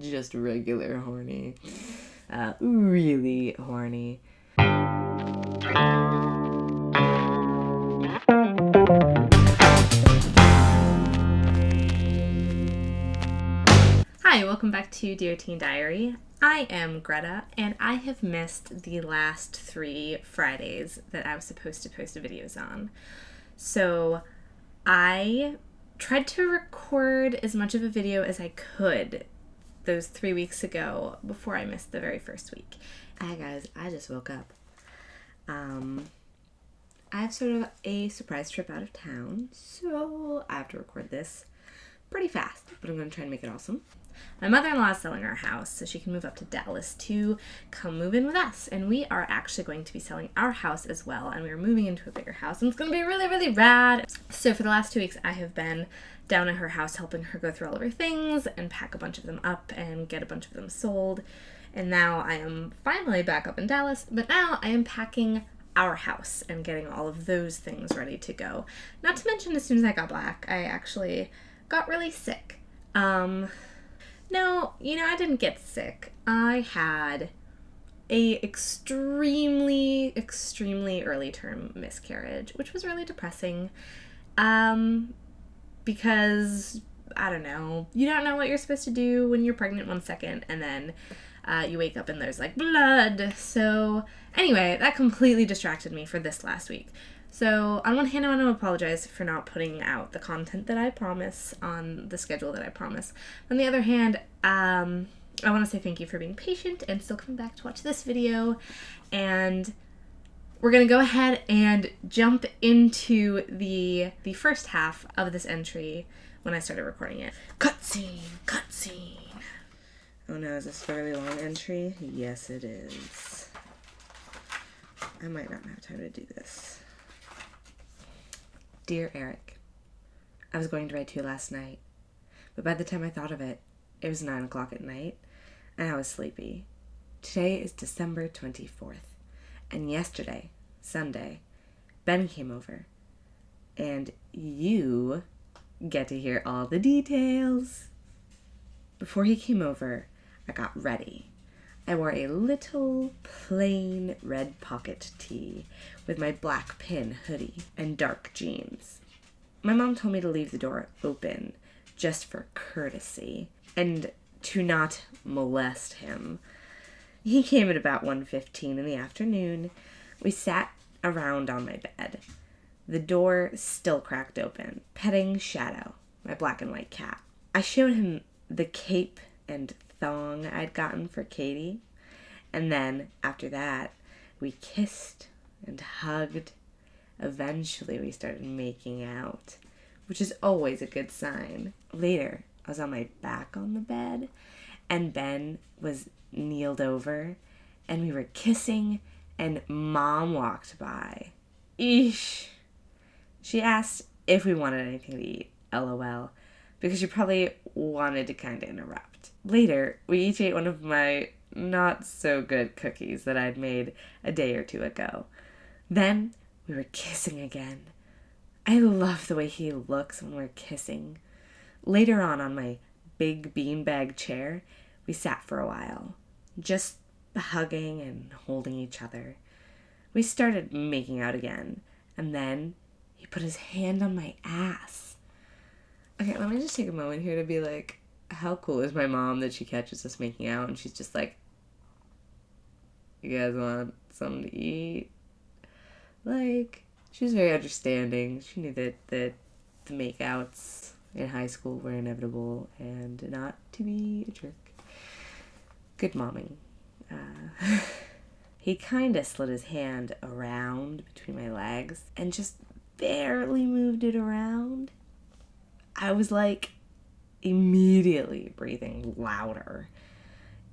just regular horny. Really horny. Hi, welcome back to Dear Teen Diary. I am Greta, and I have missed the last 3 Fridays that I was supposed to post videos on. So I tried to record as much of a video as I could those 3 weeks ago before I missed the very first week. Hi guys, I just woke up. I have sort of a surprise trip out of town, so I have to record this pretty fast, but I'm going to try and make it awesome. My mother-in-law is selling our house, so she can move up to Dallas to come move in with us. And we are actually going to be selling our house as well, and we're moving into a bigger house, and it's going to be really, really rad. So for the last 2 weeks, I have been down at her house helping her go through all of her things and pack a bunch of them up and get a bunch of them sold. And now I am finally back up in Dallas, but now I am packing our house and getting all of those things ready to go. Not to mention, as soon as I got back, I actually got really sick. No, I didn't get sick. I had a extremely, extremely early term miscarriage, which was really depressing. Because, I don't know, you don't know what you're supposed to do when you're pregnant 1 second, and then you wake up and there's like blood. So anyway, that completely distracted me for this last week. So on one hand, I want to apologize for not putting out the content that I promise on the schedule that I promise. On the other hand, I want to say thank you for being patient and still coming back to watch this video. And we're going to go ahead and jump into the first half of this entry when I started recording it. Cutscene, cutscene. Oh no, is this a fairly long entry? Yes, it is. I might not have time to do this. Dear Eric, I was going to write to you last night, but by the time I thought of it, it was 9 o'clock at night, and I was sleepy. Today is December 24th, and yesterday, Sunday, Ben came over, and you get to hear all the details. Before he came over, I got ready. I wore a little plain red pocket tee with my black pin hoodie and dark jeans. My mom told me to leave the door open just for courtesy and to not molest him. He came at about 1:15 in the afternoon. We sat around on my bed, the door still cracked open, petting Shadow, my black and white cat. I showed him the cape and thong I'd gotten for Katie, and then after that we kissed and hugged. Eventually we started making out, which is always a good sign. Later I was on my back on the bed and Ben was kneeled over and we were kissing and Mom walked by. Eesh. She asked if we wanted anything to eat, LOL, because she probably wanted to kind of interrupt. Later, we each ate one of my not-so-good cookies that I'd made a day or 2 ago. Then, we were kissing again. I love the way he looks when we're kissing. Later on my big beanbag chair, we sat for a while, just hugging and holding each other. We started making out again, and then he put his hand on my ass. Okay, let me just take a moment here to be like, how cool is my mom that she catches us making out and she's just like, you guys want something to eat? Like, she was very understanding. She knew that the makeouts in high school were inevitable and not to be a jerk. Good momming. He kind of slid his hand around between my legs and just barely moved it around. I was like immediately breathing louder.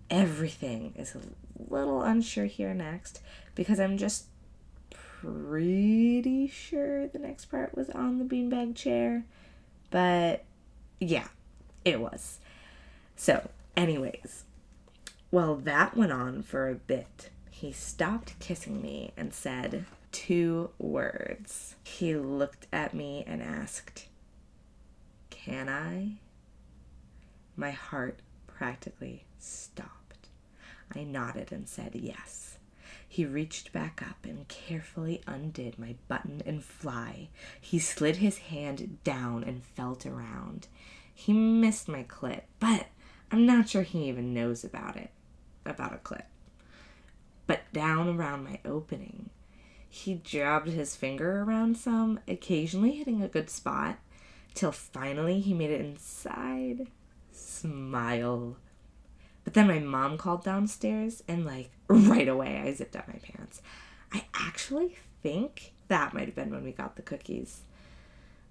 Everything is a little unsure here next because I'm just pretty sure the next part was on the beanbag chair. But yeah, it was. So, anyways, well, that went on for a bit. He stopped kissing me and said 2 words. He looked at me and asked, "Can I?" My heart practically stopped. I nodded and said yes. He reached back up and carefully undid my button and fly. He slid his hand down and felt around. He missed my clit, but I'm not sure he even knows about a clit. But down around my opening, he jabbed his finger around some, occasionally hitting a good spot, till finally he made it inside. Smile. But then my mom called downstairs, and right away I zipped up my pants. I actually think that might have been when we got the cookies.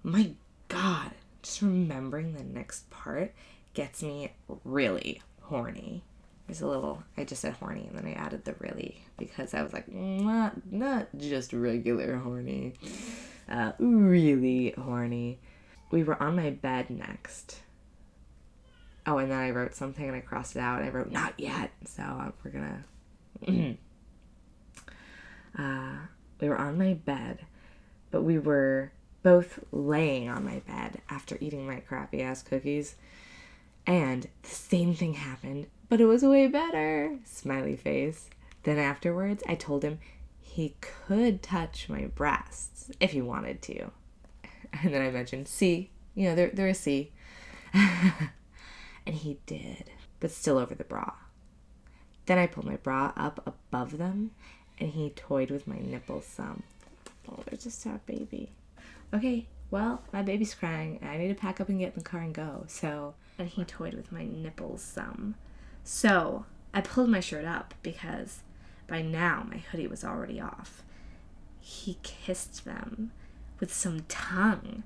My God, just remembering the next part gets me really horny. I just said horny, and then I added the really, because I was like, not just regular horny, really horny. We were on my bed next. Oh, and then I wrote something and I crossed it out. I wrote, not yet. So we're gonna... we were on my bed, but we were both laying on my bed after eating my crappy-ass cookies. And the same thing happened, but it was way better. Smiley face. Then afterwards, I told him he could touch my breasts if he wanted to. And then I mentioned C. They're a C. And he did, but still over the bra. Then I pulled my bra up above them, and he toyed with my nipples some. Oh, there's a sad baby. Okay, well, my baby's crying, and I need to pack up and get in the car and go, And he toyed with my nipples some. So I pulled my shirt up, because by now my hoodie was already off. He kissed them with some tongue,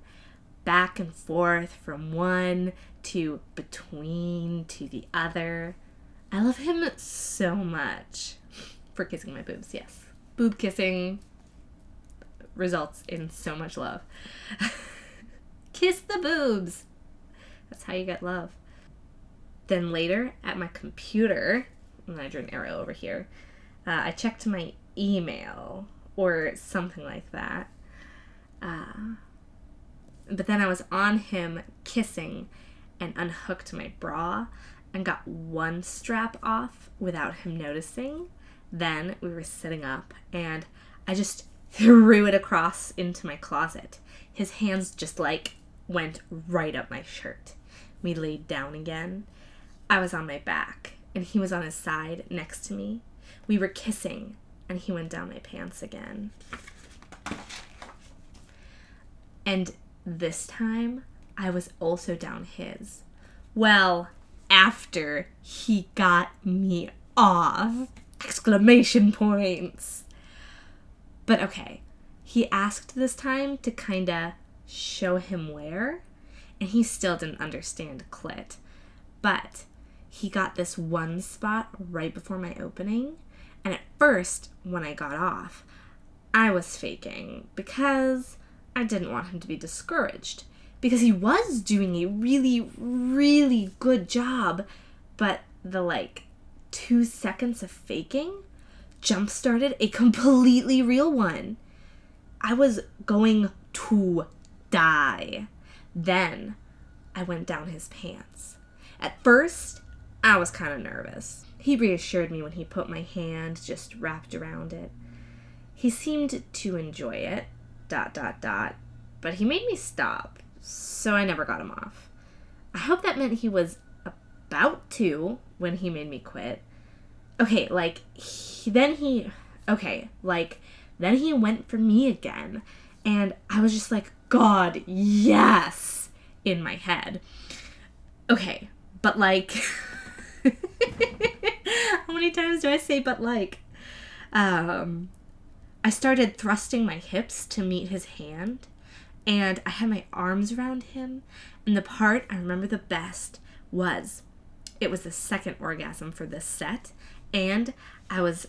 back and forth from one to between to the other. I love him so much for kissing my boobs, yes. Boob kissing results in so much love. Kiss the boobs. That's how you get love. Then later at my computer, and I drew an arrow over here, I checked my email or something like that. But then I was on him kissing and unhooked my bra and got one strap off without him noticing. Then we were sitting up and I just threw it across into my closet. His hands just went right up my shirt. We laid down again. I was on my back and he was on his side next to me. We were kissing and he went down my pants again. And this time, I was also down his. Well, after he got me off! Exclamation points! But okay, he asked this time to kinda show him where, and he still didn't understand clit. But he got this one spot right before my opening, and at first, when I got off, I was faking, because I didn't want him to be discouraged, because he was doing a really, really good job, but the 2 seconds of faking jump-started a completely real one. I was going to die. Then I went down his pants. At first, I was kind of nervous. He reassured me when he put my hand just wrapped around it. He seemed to enjoy it, ... but he made me stop, so I never got him off. I hope that meant he was about to when he made me quit. Okay, then he went for me again, and I was just like, God, yes, in my head. Okay, but how many times do I say but I started thrusting my hips to meet his hand, and I had my arms around him, and the part I remember the best was, it was the second orgasm for this set, and I was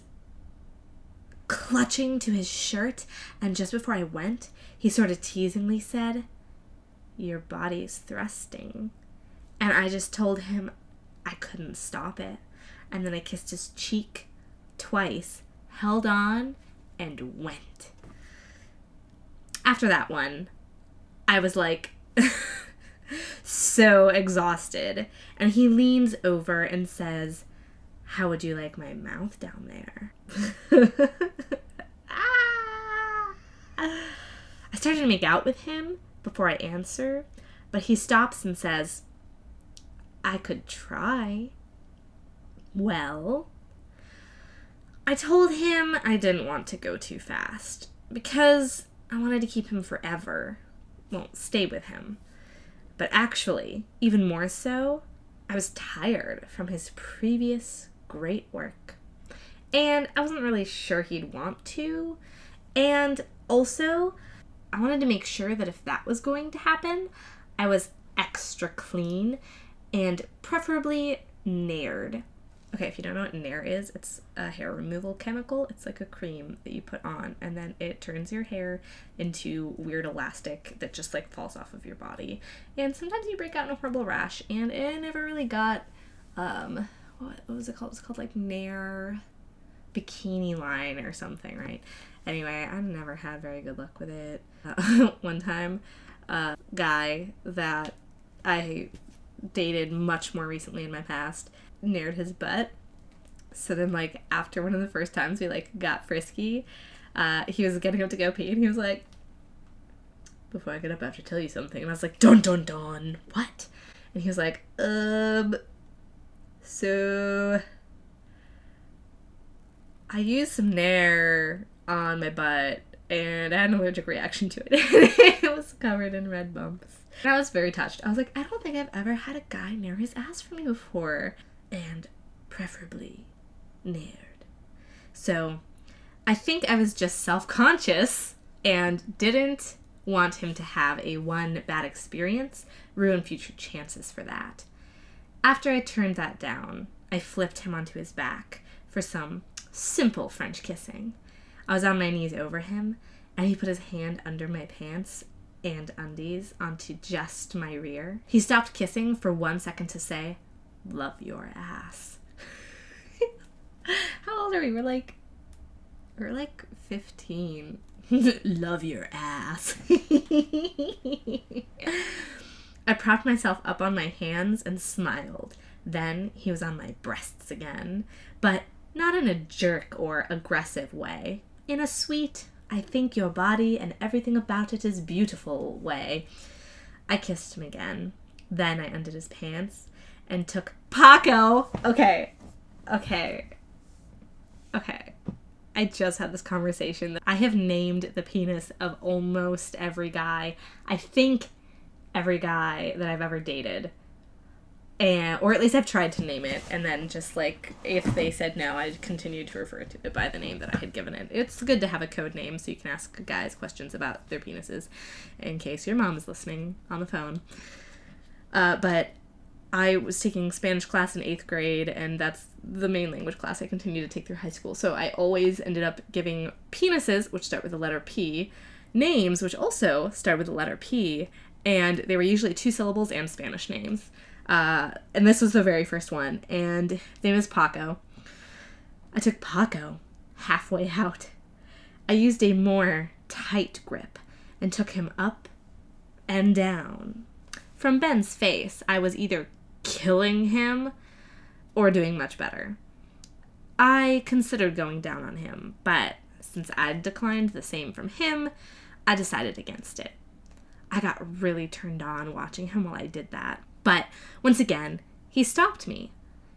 clutching to his shirt, and just before I went, he sort of teasingly said, "Your body's thrusting." And I just told him I couldn't stop it, and then I kissed his cheek twice, held on, and went. After that one, I was like, so exhausted. And he leans over and says, "How would you like my mouth down there?" I started to make out with him before I answer, but he stops and says, "I could try." Well, I told him I didn't want to go too fast because I wanted to keep him forever. Well, stay with him. But actually, even more so, I was tired from his previous great work. And I wasn't really sure he'd want to. And also, I wanted to make sure that if that was going to happen, I was extra clean and preferably Nair'd. Okay, if you don't know what Nair is, it's a hair removal chemical. It's like a cream that you put on, and then it turns your hair into weird elastic that just like falls off of your body. And sometimes you break out in a horrible rash, and it never really got, what was it called? It was called like Nair Bikini Line or something, right? Anyway, I never had very good luck with it. One time, a guy that I dated much more recently in my past Nair'd his butt. So then, like, after one of the first times we, like, got frisky, he was getting up to go pee, and he was like, "Before I get up, I have to tell you something." And I was like, "Dun, dun, dun, what?" And he was like, so I used some Nair on my butt, and I had an allergic reaction to it. It was covered in red bumps. And I was very touched. I was like, I don't think I've ever had a guy Nair his ass for me before. And preferably Nair'd. So I think I was just self-conscious and didn't want him to have a one bad experience ruin future chances for that. After I turned that down, I flipped him onto his back for some simple French kissing. I was on my knees over him, and he put his hand under my pants and undies onto just my rear. He stopped kissing for 1 second to say, "Love your ass." How old are we? We're like 15. Love your ass. I propped myself up on my hands and smiled. Then he was on my breasts again, but not in a jerk or aggressive way. In a sweet, "I think your body and everything about it is beautiful" way. I kissed him again. Then I undid his pants and took Paco. Okay. I just had this conversation that I have named the penis of almost every guy. I think every guy that I've ever dated. Or at least I've tried to name it, and then just like if they said no, I'd continue to refer to it by the name that I had given it. It's good to have a code name so you can ask guys questions about their penises in case your mom is listening on the phone. But I was taking Spanish class in 8th grade, and that's the main language class I continued to take through high school. So I always ended up giving penises, which start with the letter P, names, which also start with the letter P, and they were usually 2 syllables and Spanish names. And this was the very first one, and his name is Paco. I took Paco halfway out. I used a more tight grip and took him up and down. From Ben's face, I was either killing him or doing much better. I considered going down on him, but since I'd declined the same from him, I decided against it. I got really turned on watching him while I did that. But once again, he stopped me.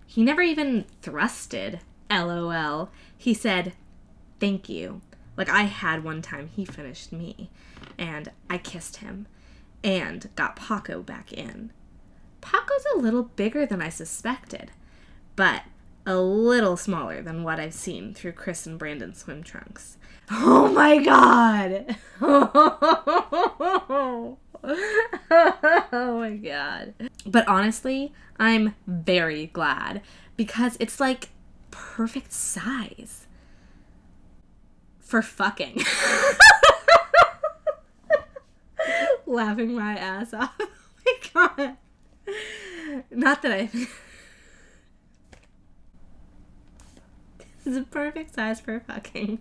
He never even thrusted, LOL. He said, "Thank you." Like I had one time he finished me, and I kissed him and got Paco back in. Paco's a little bigger than I suspected, but a little smaller than what I've seen through Chris and Brandon's swim trunks. Oh my god! Oh my god. But honestly, I'm very glad because it's like perfect size for fucking. Laughing my ass off. Oh my god. Not that I... This is a perfect size for fucking.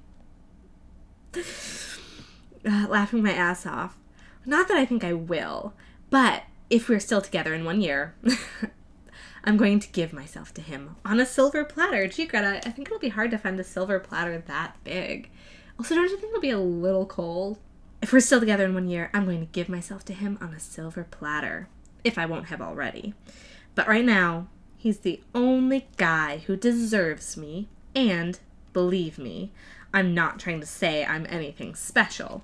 Laughing my ass off. Not that I think I will, but if we're still together in 1 year, I'm going to give myself to him on a silver platter. Gee, Greta, I think it'll be hard to find a silver platter that big. Also, don't you think it'll be a little cold? If we're still together in 1 year, I'm going to give myself to him on a silver platter, if I won't have already. But right now, he's the only guy who deserves me, and believe me, I'm not trying to say I'm anything special.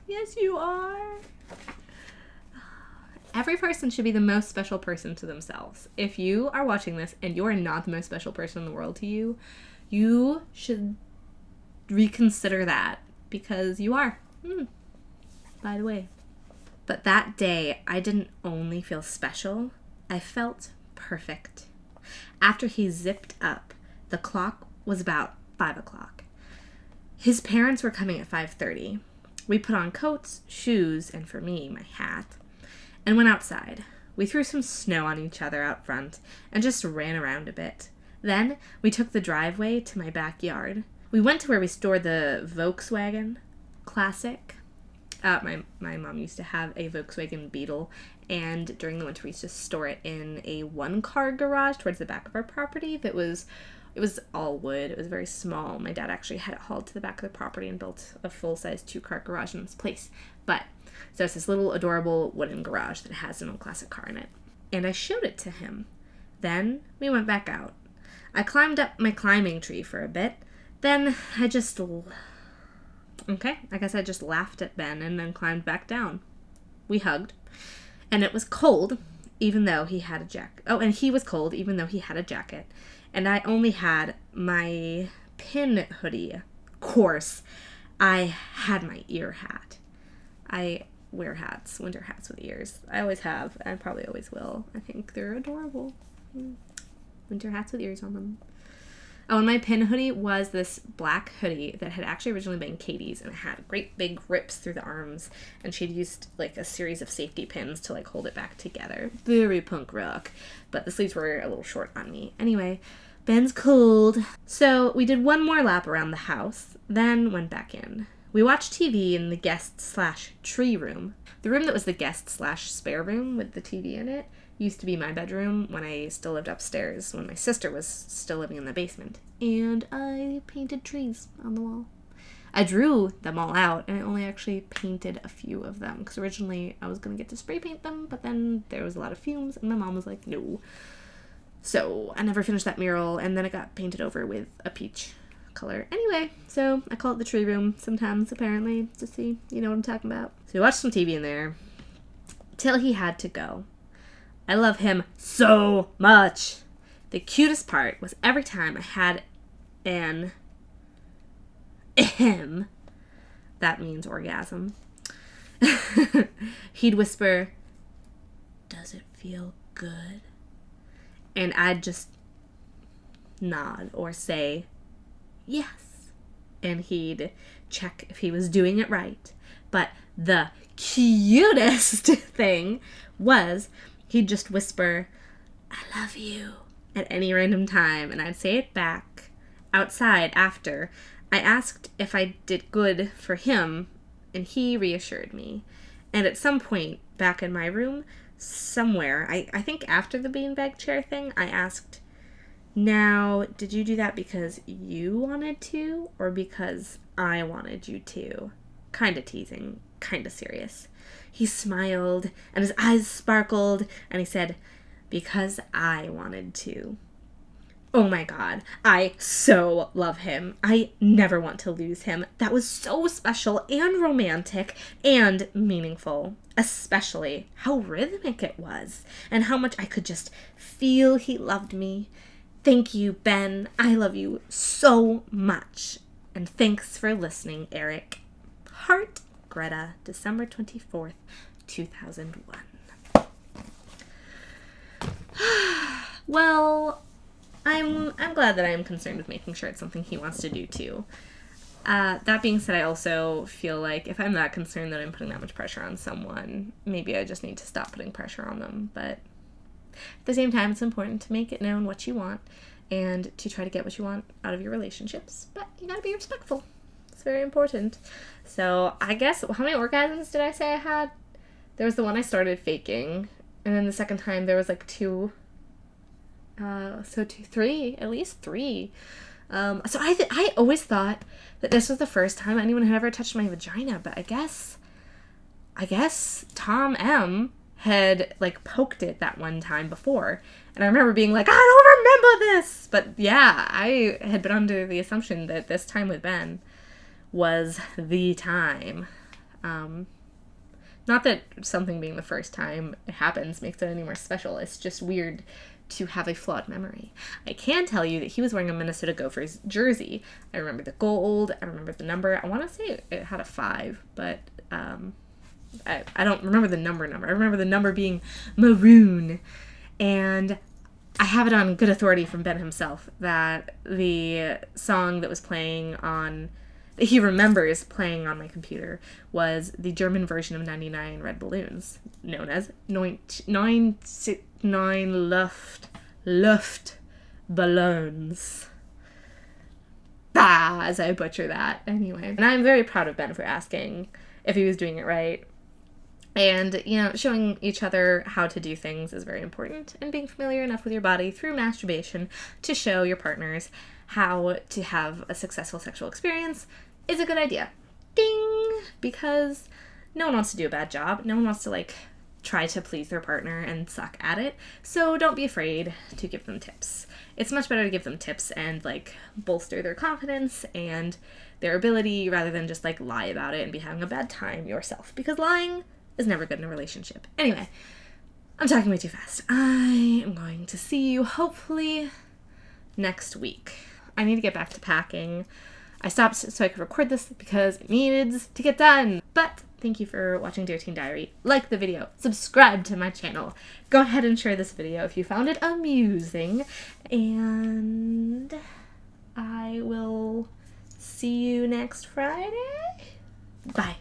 Yes, you are. Every person should be the most special person to themselves. If you are watching this and you're not the most special person in the world to you, you should reconsider that, because you are. By the way. But that day, I didn't only feel special, I felt perfect. After he zipped up, the clock was about 5 o'clock. His parents were coming at 5:30. We put on coats, shoes, and for me, my hat, and went outside. We threw some snow on each other out front and just ran around a bit. Then we took the driveway to my backyard. We went to where we stored the Volkswagen Classic. My mom used to have a Volkswagen Beetle, and during the winter we used to store it in a one-car garage towards the back of our property. It was all wood. It was very small. My dad actually had it hauled to the back of the property and built a full-size 2-car garage in this place. So it's this little adorable wooden garage that has an old classic car in it. And I showed it to him. Then we went back out. I climbed up my climbing tree for a bit. Then I just laughed at Ben and then climbed back down. We hugged. And it was cold, even though he had a jacket. Oh, and he was cold, even though he had a jacket. And I only had my pin hoodie. Of course, I had my ear hat. I wear hats, winter hats with ears. I always have, and I probably always will. I think they're adorable. Winter hats with ears on them. Oh, and my pin hoodie was this black hoodie that had actually originally been Katie's, and it had great big rips through the arms, and she'd used like a series of safety pins to like hold it back together. Very punk rock. But the sleeves were a little short on me. Anyway, Ben's cold. So we did one more lap around the house, then went back in. We watched TV in the guest/tree room. The room that was the guest/spare room with the TV in it used to be my bedroom when I still lived upstairs, when my sister was still living in the basement. And I painted trees on the wall. I drew them all out, and I only actually painted a few of them, because originally I was going to get to spray paint them, but then there was a lot of fumes, and my mom was like, no. So I never finished that mural, and then it got painted over with a peach color. Anyway, so I call it the tree room sometimes, apparently, to see, you know what I'm talking about. So we watched some TV in there till he had to go. I love him so much. The cutest part was every time I had an ahem, that means orgasm, he'd whisper, "Does it feel good?" And I'd just nod or say, "Yes." And he'd check if he was doing it right. But the cutest thing was he'd just whisper, "I love you," at any random time, and I'd say it back outside after. I asked if I did good for him, and he reassured me. And at some point back in my room, somewhere, I think after the beanbag chair thing, I asked, "Now, did you do that because you wanted to, or because I wanted you to?" Kind of teasing, kind of serious. He smiled, and his eyes sparkled, and he said, "Because I wanted to." Oh my God, I so love him. I never want to lose him. That was so special and romantic and meaningful, especially how rhythmic it was and how much I could just feel he loved me. Thank you, Ben. I love you so much. And thanks for listening, Eric. Heart, Greta, December 24th, 2001. Well, I'm glad that I am concerned with making sure it's something he wants to do too. That being said, I also feel like if I'm that concerned that I'm putting that much pressure on someone, maybe I just need to stop putting pressure on them. But at the same time, it's important to make it known what you want and to try to get what you want out of your relationships. But you gotta be respectful. It's very important. So I guess, how many orgasms did I say I had? There was the one I started faking, and then the second time there was like two. Three, at least three. So I always thought that this was the first time anyone had ever touched my vagina, but I guess Tom M had like poked it that one time before, and I remember being like, I don't remember this, but yeah, I had been under the assumption that this time with Ben was the time. Not that something being the first time it happens makes it any more special. It's just weird to have a flawed memory. I can tell you that he was wearing a Minnesota Gophers jersey. I remember the gold. I remember the number. I want to say it had a 5, but I don't remember the number. I remember the number being maroon. And I have it on good authority from Ben himself that the song that was playing on, that he remembers playing on my computer, was the German version of 99 Red Balloons, known as 969 Luft Ballons. As I butcher that. Anyway. And I'm very proud of Ben for asking if he was doing it right. And, showing each other how to do things is very important, and being familiar enough with your body through masturbation to show your partners how to have a successful sexual experience is a good idea. Ding! Because no one wants to do a bad job. No one wants to, try to please their partner and suck at it. So don't be afraid to give them tips. It's much better to give them tips and, bolster their confidence and their ability rather than just, lie about it and be having a bad time yourself. Because lying is never good in a relationship. Anyway, I'm talking way too fast. I am going to see you hopefully next week. I need to get back to packing. I stopped so I could record this because it needed to get done. But thank you for watching Dear Teen Diary. Like the video. Subscribe to my channel. Go ahead and share this video if you found it amusing. And I will see you next Friday. Bye.